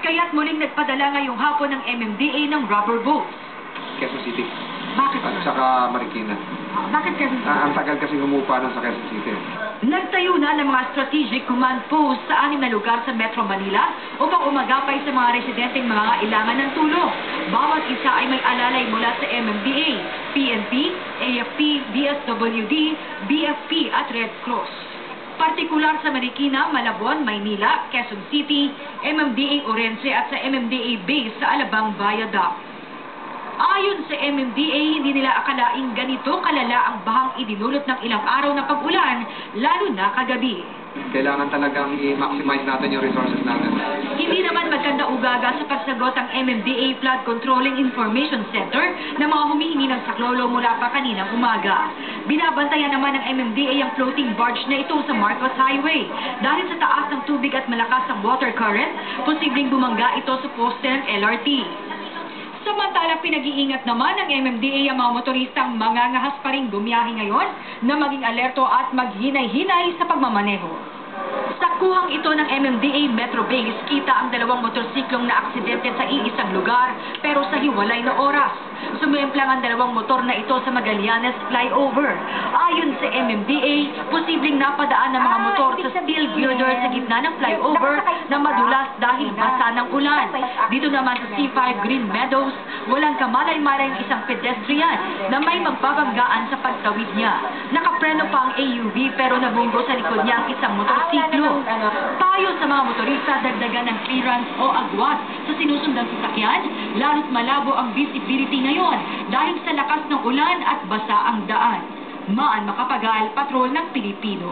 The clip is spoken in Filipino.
Kaya't muling nagpadala ngayong hapon ng MMDA ng rubber boats. Quezon City. Bakit? At saka Marikina. Bakit Quezon City? Ang tagal kasi humupa nun sa Quezon City. Nagtayo na ng mga strategic command post sa 6 na lugar sa Metro Manila upang umagapay sa mga residenteng mga kailangan ng tulong. Bawat isa ay may alalay mula sa MMDA, PNP, AFP, DSWD, BFP at Red Cross. Partikular sa Marikina, Malabon, Maynila, Quezon City, MMDA Orense at sa MMDA base sa Alabang Viaduct. Ayon sa MMDA, hindi nila akalaing ganito kalala ang bahang idinulot ng ilang araw na pag-ulan, lalo na kagabi. Kailangan talagang i-maximize natin yung resources natin. Hindi naman magkanda-ugaga sa pagsagot ang MMDA Flood Controlling Information Center na mga humihingi ng saklolo mula pa kaninang umaga. Binabantayan naman ng MMDA ang floating barge na ito sa Marcos Highway. Dahil sa taas ng tubig at malakas ang water current, posibleng bumangga ito sa poste ng LRT. Samantalang pinag-iingat naman ng MMDA ang mga motoristang mangangahas pa rin bumiyahe ngayon na maging alerto at maghinay-hinay sa pagmamaneho. Sa kuhang ito ng MMDA Metro Base, kita ang dalawang motorsiklong na aksidente sa iisang lugar pero sa hiwalay na oras. Sumimplang ang dalawang motor na ito sa Magallanes flyover. Ayon sa MMDA, posibleng napadaan ng mga motor sa steel girder sa gitna ng flyover na madulas dahil basa ng ulan. Dito naman sa C5 Green Meadows, walang kamalay-malay ang isang pedestrian na may magbabanggaan sa pagtawid niya. Nakapreno pa ang AUV pero nabunggo sa likod niya ang isang motorsiklo. Payo sa mga motorista, dagdagan ng clearance o agwat sa sinusundang sasakyan, lalo't malabo ang visibility ngayon dahil sa lakas ng ulan at basa ang daan. Maan Makapagal, Patrol ng Pilipino.